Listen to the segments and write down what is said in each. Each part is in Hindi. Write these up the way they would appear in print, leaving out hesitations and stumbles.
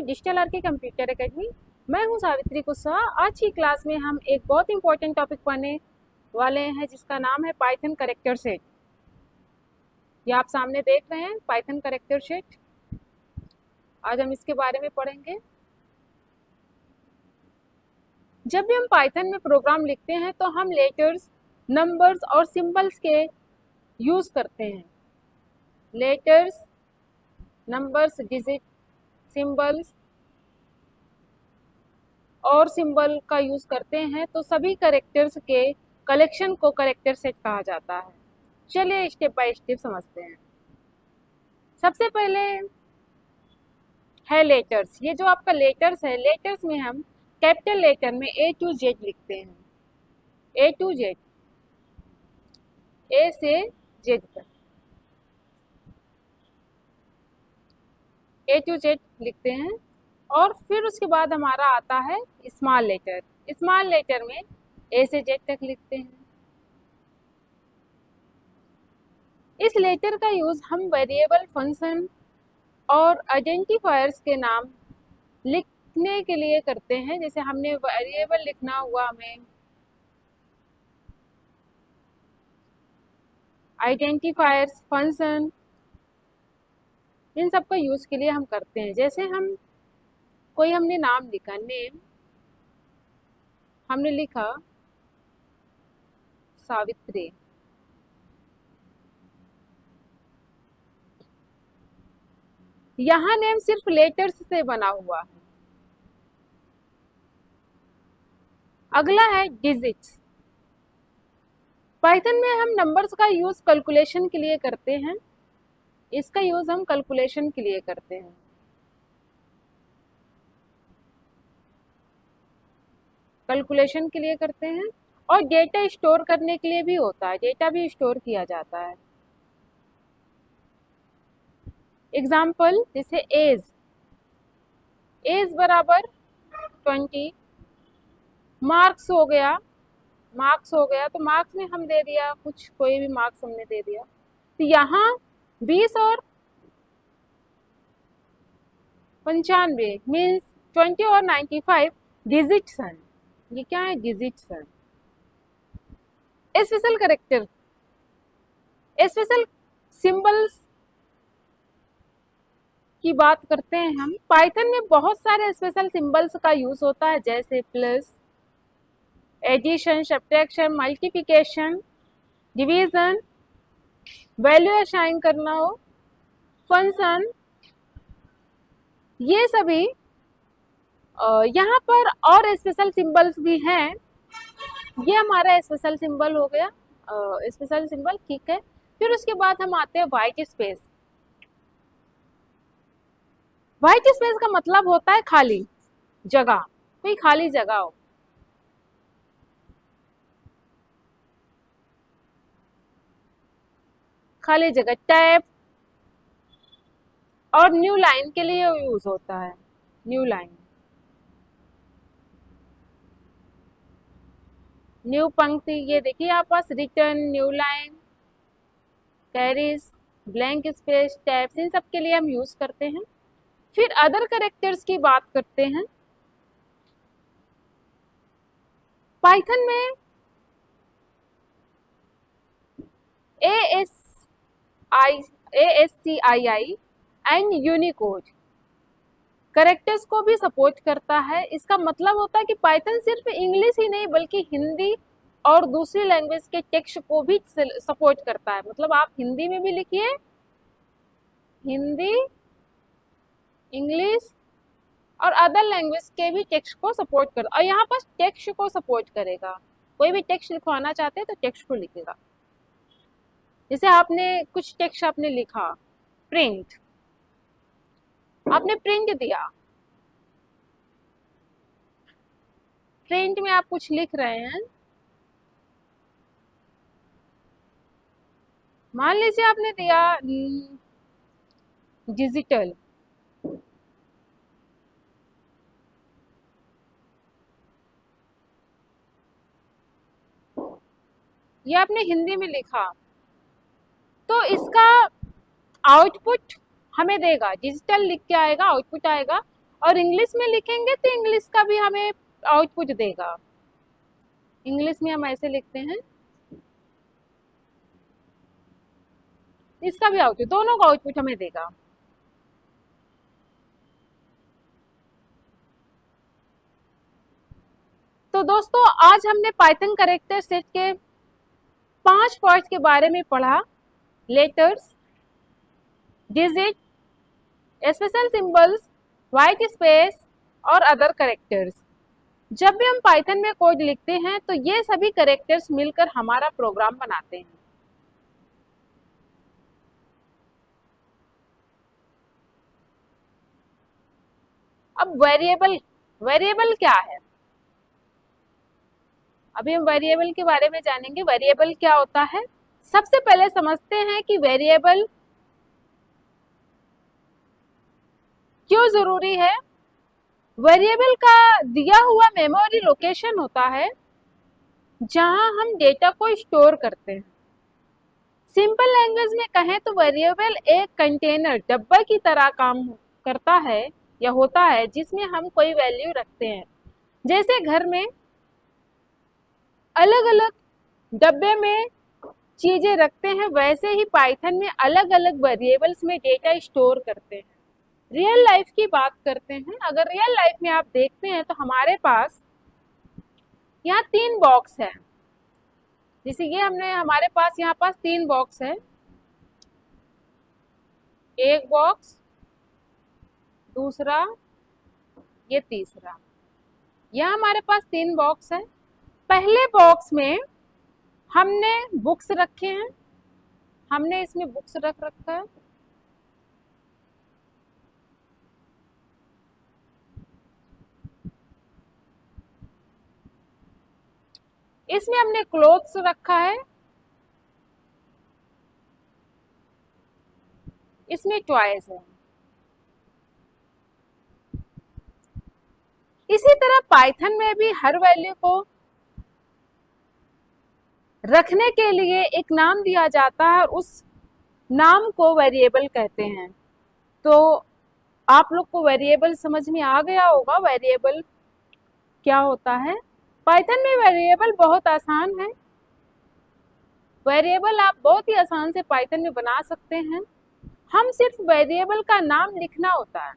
डिजिटल आर के कंप्यूटर एकेडमी। मैं हूं सावित्री कुशवाहा। आज की क्लास में हम एक बहुत इंपॉर्टेंट टॉपिक पढ़ने वाले हैं जिसका नाम है पाइथन कैरेक्टर सेट। ये आप सामने देख रहे हैं पाइथन कैरेक्टर सेट। आज हम इसके बारे में पढ़ेंगे। जब भी हम पाइथन में प्रोग्राम लिखते हैं तो हम लेटर्स, नंबर्स और सिंबल्स के यूज करते हैं। लेटर्स, नंबर्स, डिजिट, सिंबल्स और सिंबल का यूज करते हैं, तो सभी कैरेक्टर्स के कलेक्शन को कैरेक्टर सेट कहा जाता है। चलिए स्टेप बाय स्टेप समझते हैं। सबसे पहले है लेटर्स। ये जो आपका लेटर्स है, लेटर्स में हम कैपिटल लेटर में A to Z लिखते हैं। A to Z, A से Z तक A to Z लिखते हैं। और फिर उसके बाद हमारा आता है स्मॉल लेटर। स्मॉल लेटर में A से Z तक लिखते हैं। इस लेटर का यूज हम वेरिएबल, फंक्शन और आइडेंटिफायर्स के नाम लिखने के लिए करते हैं। जैसे हमने वेरिएबल लिखना हुआ, हमें आइडेंटिफायर्स, फंक्शन, इन सब का यूज के लिए हम करते हैं। जैसे हमने नाम लिखा, नेम हमने लिखा सावित्री। यहाँ नेम सिर्फ लेटर्स से बना हुआ है। अगला है डिजिट्स। पाइथन में हम नंबर्स का यूज कैलकुलेशन के लिए करते हैं। इसका यूज हम कैलकुलेशन के लिए करते हैं। कैलकुलेशन के लिए करते हैं और डेटा स्टोर करने के लिए भी होता है। डेटा भी स्टोर किया जाता है। एग्जाम्पल जैसे एज बराबर 20, मार्क्स हो गया तो मार्क्स में हम दे दिया कुछ, कोई भी मार्क्स हमने दे दिया। तो यहाँ 20 और 95 मीन्स 20 और 95 डिजिट्स हैं। ये क्या है? डिजिट्स हैं। स्पेशल कैरेक्टर, स्पेशल सिंबल्स की बात करते हैं हम। पाइथन में बहुत सारे स्पेशल सिंबल्स का यूज होता है, जैसे plus, addition, subtraction, multiplication, division, value assign करना हो, फंक्शन, ये सभी। यहाँ पर और स्पेशल सिंबल्स भी हैं। ये हमारा स्पेशल सिंबल हो गया, स्पेशल सिंबल, ठीक है। फिर उसके बाद हम आते हैं व्हाइट स्पेस। व्हाइट स्पेस का मतलब होता है खाली जगह, कोई खाली जगह हो। खाली जगह टैब और न्यू लाइन के लिए यूज होता है। न्यू लाइन, न्यू पंक्ति, ये देखिए आप पास return, new line, carriage, blank space, tabs, इन सब के लिए हम यूज करते हैं। फिर अदर कैरेक्टर्स की बात करते हैं। पाइथन में ASCII एंड यूनिकोड कैरेक्टर्स को भी सपोर्ट करता है। इसका मतलब होता है कि पाइथन सिर्फ इंग्लिश ही नहीं बल्कि हिंदी और दूसरी लैंग्वेज के टेक्स्ट को भी सपोर्ट करता है। मतलब आप हिंदी में भी लिखिए, हिंदी, इंग्लिश और अदर लैंग्वेज के भी टेक्स्ट को सपोर्ट कर, और यहाँ पर टेक्स्ट को सपोर्ट करेगा। कोई भी टेक्स्ट लिखवाना चाहते हैं तो टेक्स्ट को लिखेगा। जैसे आपने कुछ टेक्स्ट आपने लिखा, प्रिंट, आपने प्रिंट दिया, प्रिंट में आप कुछ लिख रहे हैं। मान लीजिए आपने दिया डिजिटल, ये आपने हिंदी में लिखा, तो इसका आउटपुट हमें देगा। डिजिटल लिख के आएगा, आउटपुट आएगा, और इंग्लिश में लिखेंगे तो इंग्लिश का भी हमें आउटपुट देगा। इंग्लिश में हम ऐसे लिखते हैं, इसका भी आउटपुट, दोनों का आउटपुट हमें देगा। तो दोस्तों आज हमने पाइथन कैरेक्टर सेट के 5 पार्ट्स के बारे में पढ़ा। Letters, digit, special symbols, white space और अदर कैरेक्टर्स। जब भी हम पाइथन में कोड लिखते हैं तो ये सभी कैरेक्टर्स मिलकर हमारा प्रोग्राम बनाते हैं। अब वेरिएबल, वेरिएबल क्या है? अभी हम वेरिएबल के बारे में जानेंगे। वेरिएबल क्या होता है? सबसे पहले समझते हैं कि वेरिएबल क्यों जरूरी है। वेरिएबल का दिया हुआ मेमोरी लोकेशन होता है जहां हम डेटा को स्टोर करते हैं। सिंपल लैंग्वेज में कहें तो वेरिएबल एक कंटेनर, डब्बा की तरह काम करता है या होता है जिसमें हम कोई वैल्यू रखते हैं। जैसे घर में अलग अलग डब्बे में चीजें रखते हैं, वैसे ही पाइथन में अलग अलग वेरिएबल्स में डेटा स्टोर करते हैं। रियल लाइफ की बात करते हैं। अगर रियल लाइफ में आप देखते हैं तो हमारे पास यहाँ 3 बॉक्स है। जैसे ये हमारे पास यहाँ पास 3 बॉक्स है, एक बॉक्स, दूसरा, ये तीसरा। यहाँ हमारे पास 3 बॉक्स है। पहले बॉक्स में हमने बुक्स रखे हैं, हमने इसमें बुक्स रख रखा है। इसमें हमने क्लोथ्स रखा है, इसमें टॉयज है। इसी तरह पाइथन में भी हर वैल्यू को रखने के लिए एक नाम दिया जाता है और उस नाम को वेरिएबल कहते हैं। तो आप लोग को वेरिएबल समझ में आ गया होगा, वेरिएबल क्या होता है। पाइथन में वेरिएबल बहुत आसान है। वेरिएबल आप बहुत ही आसान से पाइथन में बना सकते हैं। हम सिर्फ वेरिएबल का नाम लिखना होता है,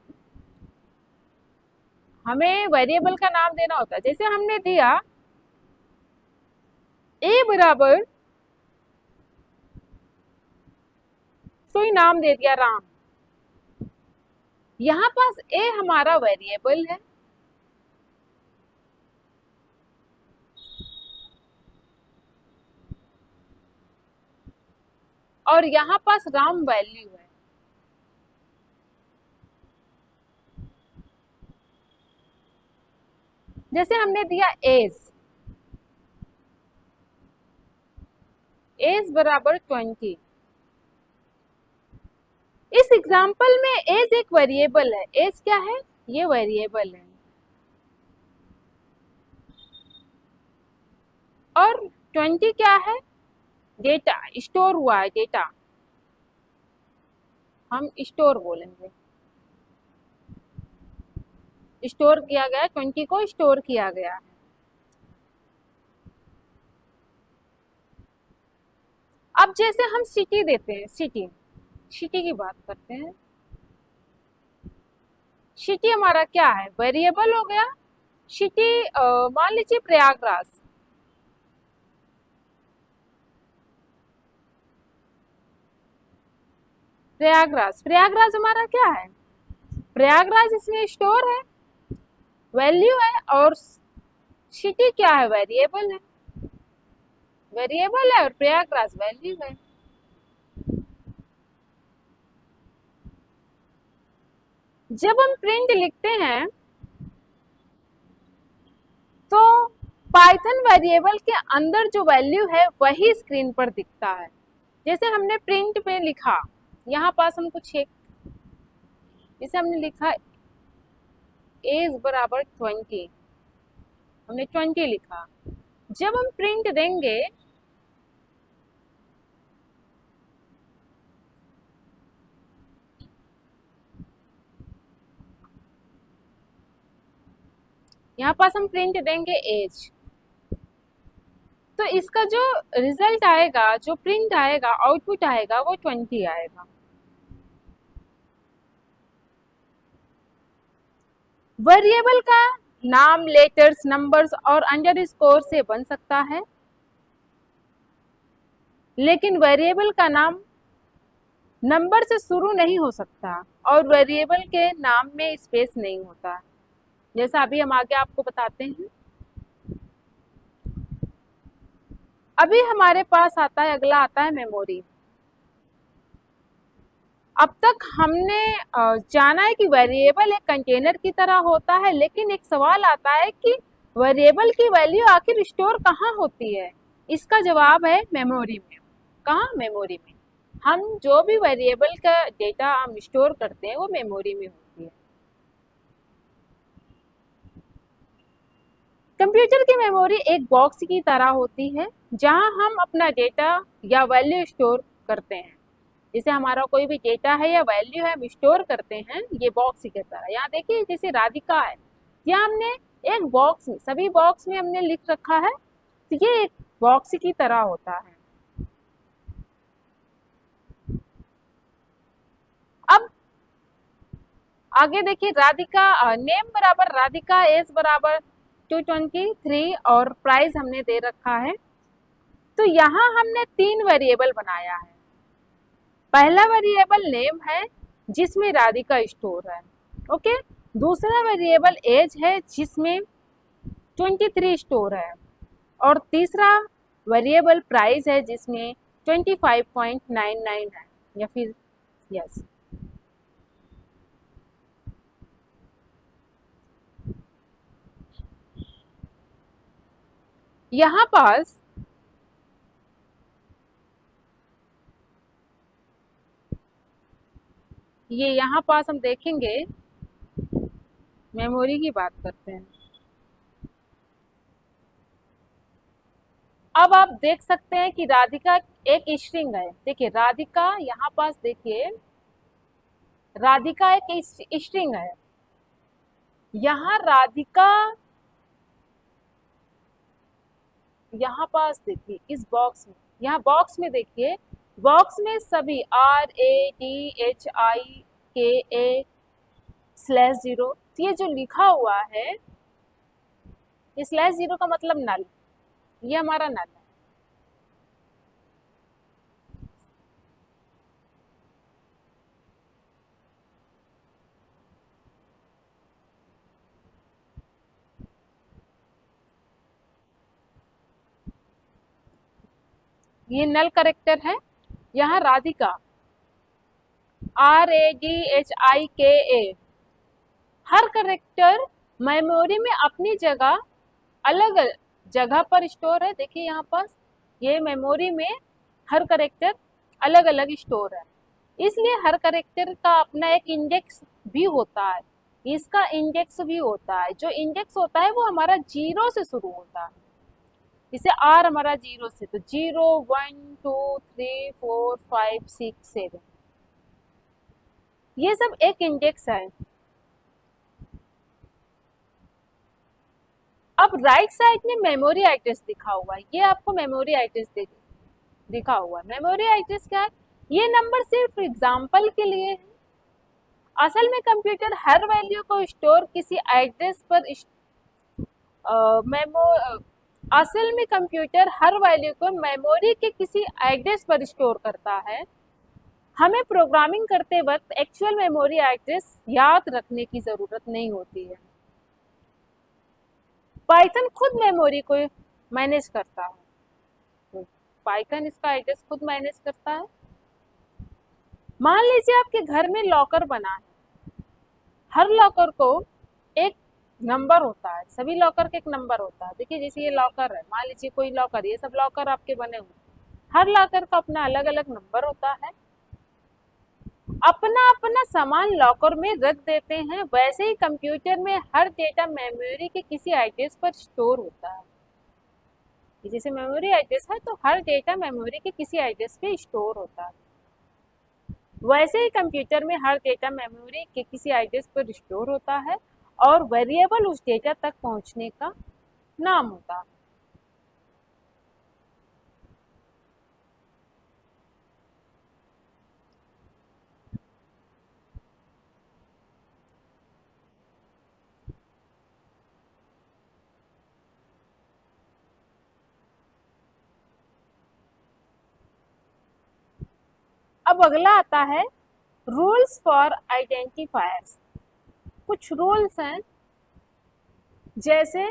हमें वेरिएबल का नाम देना होता है। जैसे हमने दिया a बराबर, कोई नाम दे दिया राम। यहाँ पास a हमारा वेरिएबल है, और यहाँ पास राम वैल्यू है। जैसे हमने दिया एज बराबर 20। इस एग्जाम्पल में एज एक वेरिएबल है। एज क्या है? ये वेरिएबल है। और 20 क्या है? डेटा, स्टोर हुआ है डेटा, हम स्टोर बोलेंगे। स्टोर किया गया, 20 को स्टोर किया गया है। अब जैसे हम सिटी देते हैं, सिटी, सिटी की बात करते हैं। सिटी हमारा क्या है? वेरिएबल हो गया। सिटी मान लीजिए प्रयागराज। प्रयागराज, प्रयागराज हमारा क्या है? प्रयागराज इसमें स्टोर है, वैल्यू है। और सिटी क्या है? वेरिएबल है, वेरिएबल है और प्रयागराज वैल्यू है। जब हम प्रिंट लिखते हैं तो पाइथन वेरिएबल के अंदर जो वैल्यू है वही स्क्रीन पर दिखता है। जैसे हमने प्रिंट पे लिखा, यहाँ पास हम कुछ एक, जैसे हमने लिखा एज बराबर 20, हमने 20 लिखा। जब हम प्रिंट देंगे यहाँ पास हम प्रिंट देंगे एज, तो इसका जो रिजल्ट आएगा, जो प्रिंट आएगा, आउटपुट आएगा, वो 20 आएगा। वेरिएबल का नाम लेटर्स, नंबर्स और अंडरस्कोर से बन सकता है, लेकिन वेरिएबल का नाम नंबर से शुरू नहीं हो सकता और वेरिएबल के नाम में स्पेस नहीं होता, जैसा अभी हम आगे आपको बताते हैं। अभी हमारे पास आता है, अगला आता है मेमोरी। अब तक हमने जाना है कि वेरिएबल एक कंटेनर की तरह होता है, लेकिन एक सवाल आता है कि वेरिएबल की वैल्यू आखिर स्टोर कहाँ होती है। इसका जवाब है मेमोरी में। कहाँ? मेमोरी में। हम जो भी वेरिएबल का डेटा हम स्टोर करते हैं वो मेमोरी में होती है। कंप्यूटर की मेमोरी एक बॉक्स की तरह होती है जहां हम अपना डेटा या वैल्यू स्टोर करते हैं। जैसे हमारा कोई भी डेटा है या वैल्यू है, हम स्टोर करते हैं ये बॉक्स की तरह। यहाँ देखिए जैसे राधिका है, यहाँ हमने एक बॉक्स में, सभी बॉक्स में हमने लिख रखा है, तो ये एक बॉक्स की तरह होता है। अब आगे देखिए, राधिका नेम बराबर राधिका, एज बराबर 223 और प्राइस हमने दे रखा है। तो यहाँ हमने 3 वेरिएबल बनाया है। पहला वेरिएबल नेम है जिसमें राधिका स्टोर है, ओके। दूसरा वेरिएबल एज है जिसमें 23 स्टोर है, और तीसरा वेरिएबल प्राइस है जिसमें 25.99 है, या फिर यस। यहाँ पास ये यहाँ पास हम देखेंगे, मेमोरी की बात करते हैं। अब आप देख सकते हैं कि राधिका एक स्ट्रिंग है। देखिए राधिका, यहाँ पास देखिए राधिका एक स्ट्रिंग है। यहाँ राधिका, यहाँ पास देखिए इस बॉक्स में, यहाँ बॉक्स में देखिए, बॉक्स में सभी RADHIKA/0, ये जो लिखा हुआ है, ये /0 का मतलब नल, ये हमारा नल है। ये नल करेक्टर है। यहाँ राधिका RADHIKA, हर करेक्टर मेमोरी में अपनी जगह, अलग जगह पर स्टोर है। देखिए यहाँ पास ये मेमोरी में हर करेक्टर अलग अलग स्टोर है, इसलिए हर करेक्टर का अपना एक इंडेक्स भी होता है। इसका इंडेक्स भी होता है, जो इंडेक्स होता है वो हमारा 0 से शुरू होता है। जैसे R हमारा 0 से, तो 0 1 2 3 4 5 6 7, ये सब एक इंडेक्स है। अब राइट साइड में मेमोरी एड्रेस दिखा हुआ है, ये आपको मेमोरी एड्रेस दिखा हुआ है। मेमोरी एड्रेस क्या है? ये नंबर सिर्फ एग्जांपल के लिए है। असल में कंप्यूटर हर वैल्यू को स्टोर किसी एड्रेस पर असल में कंप्यूटर हर वैल्यू को मेमोरी के किसी एड्रेस पर स्टोर करता है। हमें प्रोग्रामिंग करते वक्त एक्चुअल मेमोरी एड्रेस याद रखने की जरूरत नहीं होती है। पाइथन खुद मेमोरी को मैनेज करता है, पाइथन इसका एड्रेस खुद मैनेज करता है। मान लीजिए आपके घर में लॉकर बना है, हर लॉकर को एक नंबर होता है, सभी लॉकर का एक नंबर होता है। देखिए जैसे ये लॉकर है, मान लीजिए कोई लॉकर, ये सब लॉकर आपके बने हुए, हर लॉकर का अपना अलग अलग नंबर होता है। अपना अपना सामान लॉकर में रख देते हैं, वैसे ही कंप्यूटर में हर डेटा मेमोरी के किसी एड्रेस पर स्टोर होता है। जैसे मेमोरी एड्रेस है तो हर डेटा मेमोरी के किसी एड्रेस पे स्टोर होता है, वैसे ही कंप्यूटर में हर डेटा मेमोरी के किसी एड्रेस पर स्टोर होता है और वेरिएबल उस डेटा तक पहुंचने का नाम होता है। अब अगला आता है रूल्स फॉर आइडेंटिफायर्स। कुछ रूल्स हैं, जैसे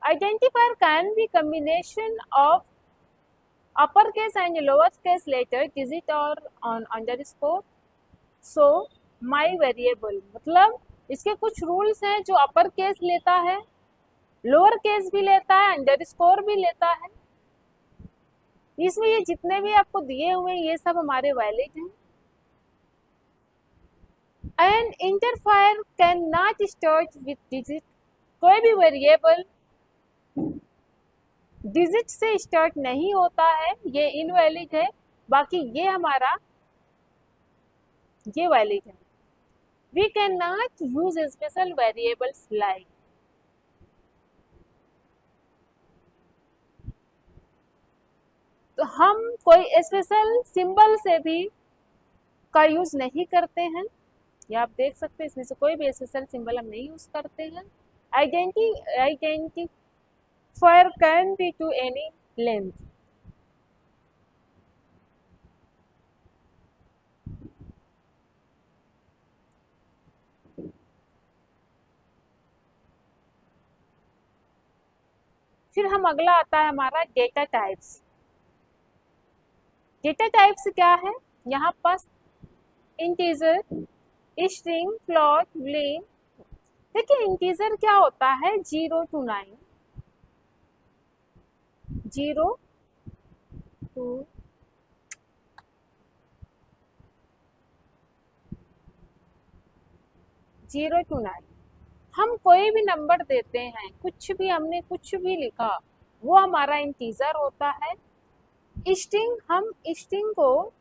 identifier can be combination of upper case and lower case letter digit और on underscore. So my variable, मतलब इसके कुछ रूल्स हैं जो अपर केस लेता है, लोअर केस भी लेता है, अंडरस्कोर भी लेता है। इसमें ये जितने भी आपको दिए हुए हैं ये सब हमारे वैलिड हैं। And identifier can not start with digit, कोई भी वेरिएबल डिजिट से स्टार्ट नहीं होता है, ये इनवैलिड है। बाकी ये हमारा ये वैलिड है। We can not use special variables like, तो हम कोई स्पेशल सिंबल से भी का यूज नहीं करते हैं। ये आप देख सकते हैं, इसमें से कोई भी स्पेशल सिंबल हम नहीं यूज करते हैं। Identifier can be to any length, फिर हम अगला आता है हमारा डेटा टाइप्स। डेटा टाइप्स क्या है, यहाँ पास इंटीजर, स्ट्रिंग, फ्लोट, बूलियन। देखिए इंटीजर क्या होता है, 0 to 9, 0 to 9। हम कोई भी नंबर देते हैं, कुछ भी हमने कुछ भी लिखा, वो हमारा इंटीजर होता है। स्ट्रिंग, हम स्ट्रिंग को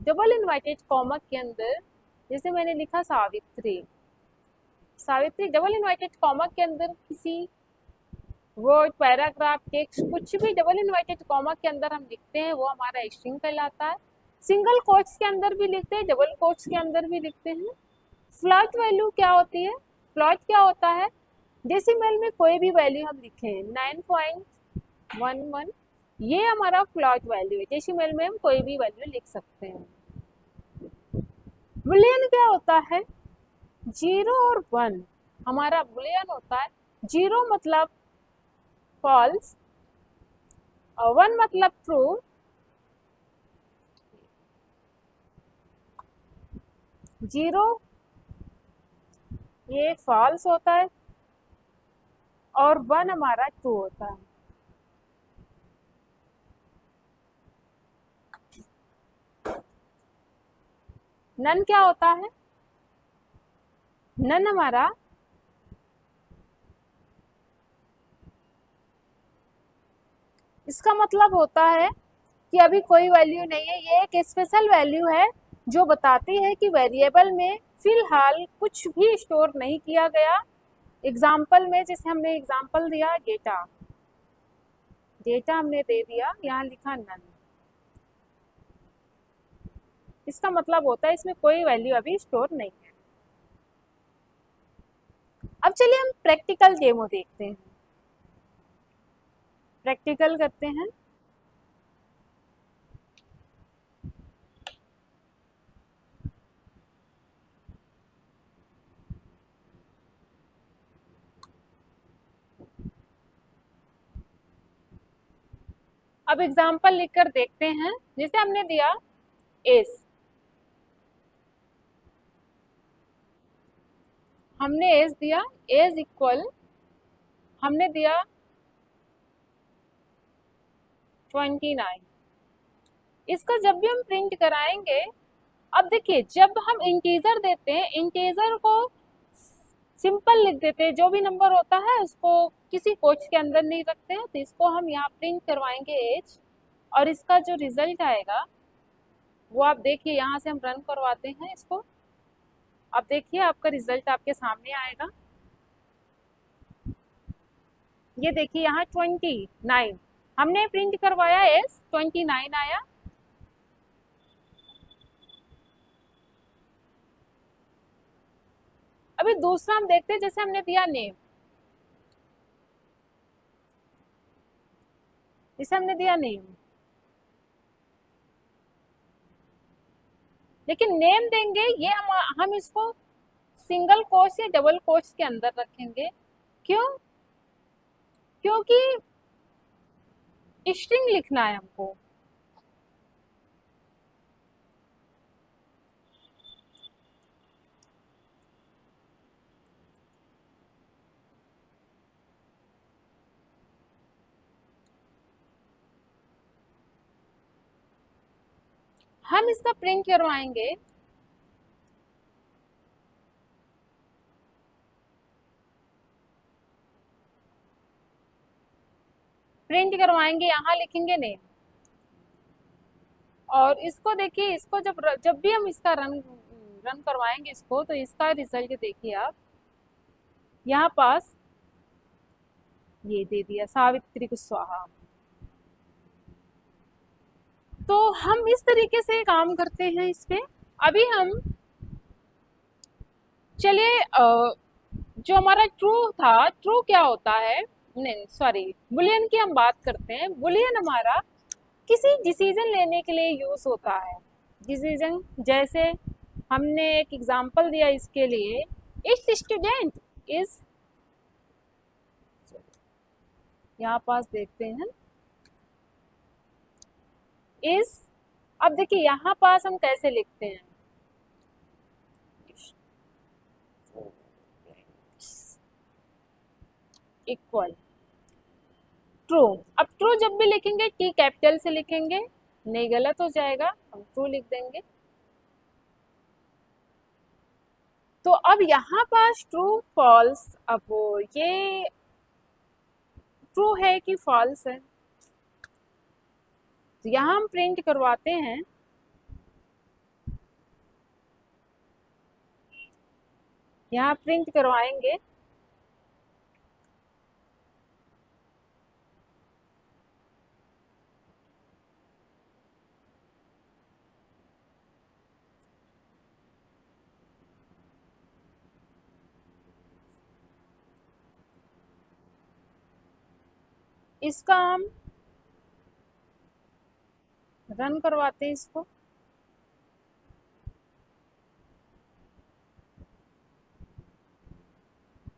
डबल इन्वर्टेड कॉमा के अंदर, जैसे मैंने लिखा Savitri, Savitri double inverted comma के अंदर किसी वर्ड, पैराग्राफ, टेक्स्ट कुछ भी डबल इन्वर्टेड कॉमा के अंदर हम लिखते हैं, वो हमारा स्ट्रिंग कहलाता है। सिंगल कोट्स के अंदर भी लिखते हैं, डबल कोट्स के अंदर भी लिखते हैं। फ्लोट वैल्यू क्या होती है, फ्लोट क्या होता है, डेसिमल में कोई भी वैल्यू हम लिखें, 9.11, ये हमारा फ्लोट वैल्यू है। डेसिमल में हम कोई भी वैल्यू लिख सकते हैं। बुलियन क्या होता है, 0 और 1 हमारा बुलियन होता है। 0 मतलब फॉल्स और 1 मतलब ट्रू। 0 ये फॉल्स होता है और 1 हमारा ट्रू होता है। नन क्या होता है, नन हमारा इसका मतलब होता है कि अभी कोई वैल्यू नहीं है। ये एक स्पेशल वैल्यू है जो बताती है कि वेरिएबल में फिलहाल कुछ भी स्टोर नहीं किया गया। एग्जाम्पल में जैसे हमने एग्जाम्पल दिया डेटा, डेटा हमने दे दिया, यहाँ लिखा नन, इसका मतलब होता है इसमें कोई वैल्यू अभी स्टोर नहीं है। अब चलिए हम प्रैक्टिकल डेमो देखते हैं, प्रैक्टिकल करते हैं। अब एग्जाम्पल लिखकर देखते हैं, जैसे हमने दिया एस, हमने एज दिया, एज इक्वल हमने दिया 29। इसका जब भी हम प्रिंट कराएंगे, अब देखिए जब हम इंटीजर देते हैं, इंटीजर को सिंपल लिख देते हैं, जो भी नंबर होता है उसको किसी कोट्स के अंदर नहीं रखते हैं। तो इसको हम यहाँ प्रिंट करवाएंगे एज, और इसका जो रिजल्ट आएगा वो आप देखिए, यहाँ से हम रन करवाते हैं इसको। अब देखिए आपका रिजल्ट आपके सामने आएगा। ये देखिए यहाँ 29 हमने प्रिंट करवाया, एस 29 आया। अभी दूसरा हम देखते हैं, जैसे हमने दिया नेम, जैसे हमने दिया नेम, लेकिन नेम देंगे ये हम इसको सिंगल कोट्स या डबल कोट्स के अंदर रखेंगे। क्यों? क्योंकि स्ट्रिंग लिखना है हमको। हम इसका प्रिंट करवाएंगे, यहाँ लिखेंगे नेम। और इसको देखिए, इसको जब जब भी हम इसका रन रन करवाएंगे इसको, तो इसका रिजल्ट देखिए आप, यहाँ पास ये दे दिया सावित्री कुशवाहा। तो हम इस तरीके से काम करते हैं इस पे। अभी हम चलिए जो हमारा ट्रू था, ट्रू क्या होता है, नहीं सॉरी, बुलियन की हम बात करते हैं। बुलियन हमारा किसी डिसीजन लेने के लिए यूज होता है। डिसीजन जैसे हमने एक एग्जांपल दिया इसके लिए, इट्स स्टूडेंट इज, यहाँ पास देखते हैं इज। अब देखिए यहाँ पास हम कैसे लिखते हैं, इक्वल ट्रू। अब ट्रू जब भी लिखेंगे टी कैपिटल से लिखेंगे, नहीं गलत हो जाएगा, हम ट्रू लिख देंगे। तो अब यहाँ पास ट्रू फॉल्स, अब ये ट्रू है कि फॉल्स है, तो यहाँ हम प्रिंट करवाते हैं, यहाँ प्रिंट करवाएंगे इसका, हम रन करवाते हैं इसको।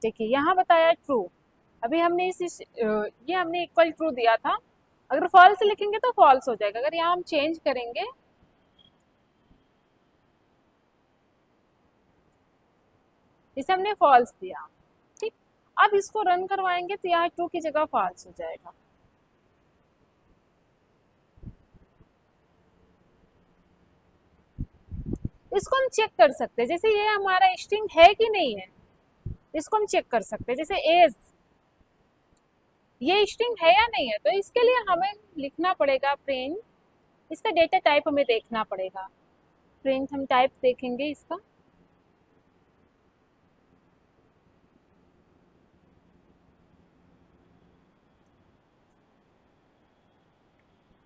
देखिए यहाँ बताया ट्रू, अभी हमने ये हमने इक्वल ट्रू दिया था, अगर फॉल्स लिखेंगे तो फॉल्स हो जाएगा। अगर यहाँ हम चेंज करेंगे, इसे हमने फॉल्स दिया, ठीक। अब इसको रन करवाएंगे तो यहाँ ट्रू की जगह फॉल्स हो जाएगा। इसको हम चेक कर सकते हैं, जैसे ये हमारा स्ट्रिंग है कि नहीं है, इसको हम चेक कर सकते हैं। जैसे एज, ये स्ट्रिंग है या नहीं है, तो इसके लिए हमें लिखना पड़ेगा प्रिंट, इसका डेटा टाइप हमें देखना पड़ेगा। प्रिंट हम टाइप देखेंगे इसका,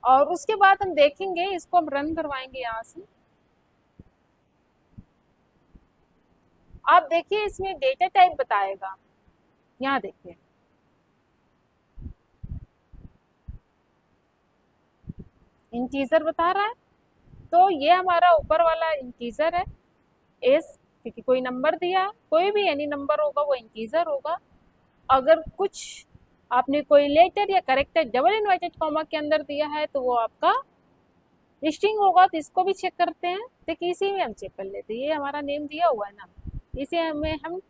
और उसके बाद हम देखेंगे, इसको हम रन करवाएंगे यहाँ से। आप देखिए इसमें डेटा टाइप बताएगा, यहाँ देखिए इंटीजर बता रहा है, तो ये हमारा ऊपर वाला इंटीजर है एस, क्योंकि कोई नंबर दिया, कोई भी एनी नंबर होगा वो इंटीजर होगा। अगर कुछ आपने कोई लेटर या करेक्टर डबल इन्वर्टेड कॉमा के अंदर दिया है तो वो आपका स्ट्रिंग होगा। तो इसको भी चेक करते हैं, देखिए इसी में हम चेक कर लेते हैं, ये हमारा नेम दिया हुआ है ना, इसे हमें हम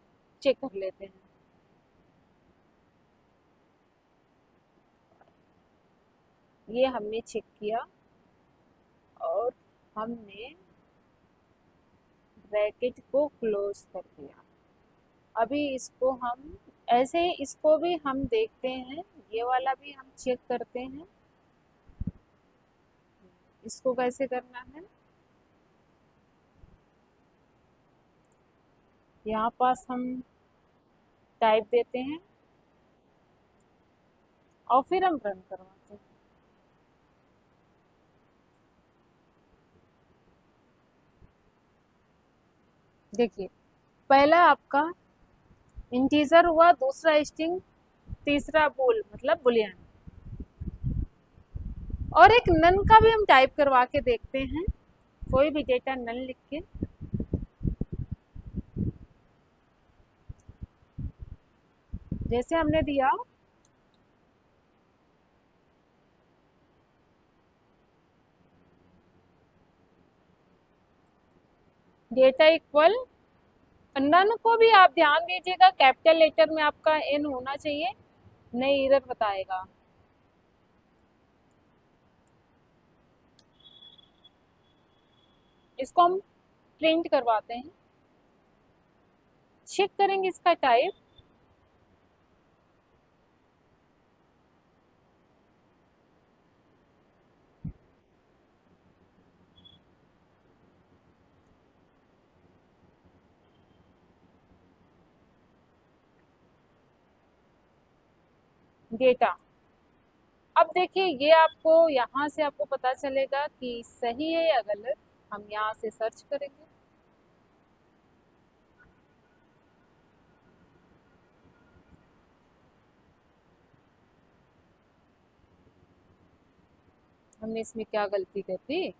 चेक कर लेते हैं। ये हमने चेक किया और हमने ब्रैकेट को क्लोज कर दिया। अभी इसको हम ऐसे ही, इसको भी हम देखते हैं, ये वाला भी हम चेक करते हैं, इसको कैसे करना है। यहाँ पास हम टाइप देते हैं और फिर हम रन करवाते हैं। देखिए, पहला आपका इंटीजर हुआ, दूसरा स्ट्रिंग, तीसरा बूल मतलब बुलियन, और एक नन का भी हम टाइप करवा के देखते हैं। कोई भी डेटा नन लिख के जैसे हमने दिया डेटा इक्वल, नन को भी आप ध्यान दीजिएगा कैपिटल लेटर में आपका एन होना चाहिए, नहीं एरर बताएगा। इसको हम प्रिंट करवाते हैं, चेक करेंगे इसका टाइप। डेटा, अब देखिए ये आपको यहाँ से आपको पता चलेगा कि सही है या गलत। हम यहाँ से सर्च करेंगे। हमने इसमें क्या गलती कर दी?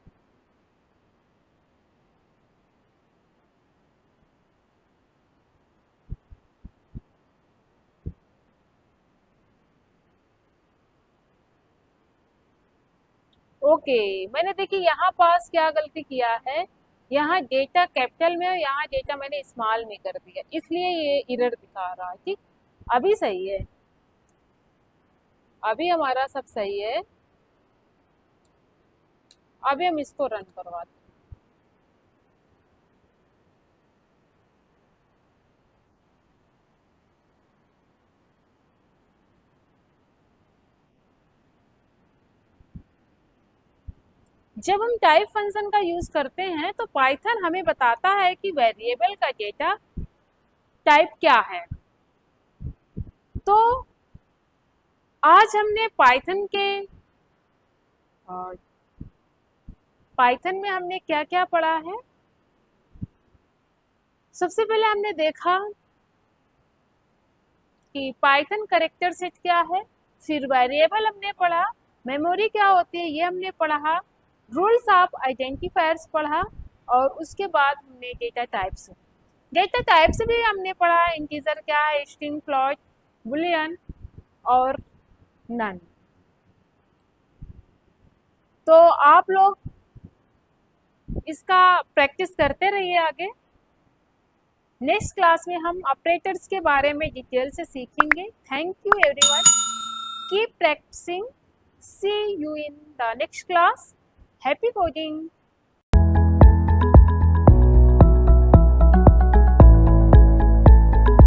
ओके, मैंने देखिए यहाँ पास क्या गलती किया है, यहाँ डेटा कैपिटल में और यहाँ डेटा मैंने स्मॉल में कर दिया, इसलिए ये एरर दिखा रहा है। ठीक, अभी सही है, अभी हमारा सब सही है। अभी हम इसको रन करवाते हैं। जब हम टाइप फंक्शन का यूज करते हैं तो पाइथन हमें बताता है कि वेरिएबल का डेटा टाइप क्या है। तो आज हमने पाइथन में हमने क्या क्या पढ़ा है। सबसे पहले हमने देखा कि पाइथन कैरेक्टर सेट क्या है, फिर वेरिएबल हमने पढ़ा, मेमोरी क्या होती है ये हमने पढ़ा, रूल्स ऑफ आइडेंटिफायर्स पढ़ा, और उसके बाद हमने डेटा टाइप्स भी हमने पढ़ा, इंटीजर क्या है, स्ट्रिंग, फ्लोट, बुलियन और नन। तो आप लोग इसका प्रैक्टिस करते रहिए आगे। नेक्स्ट क्लास में हम ऑपरेटर्स के बारे में डिटेल से सीखेंगे। Thank you everyone, keep practicing, see you in the next class, happy coding.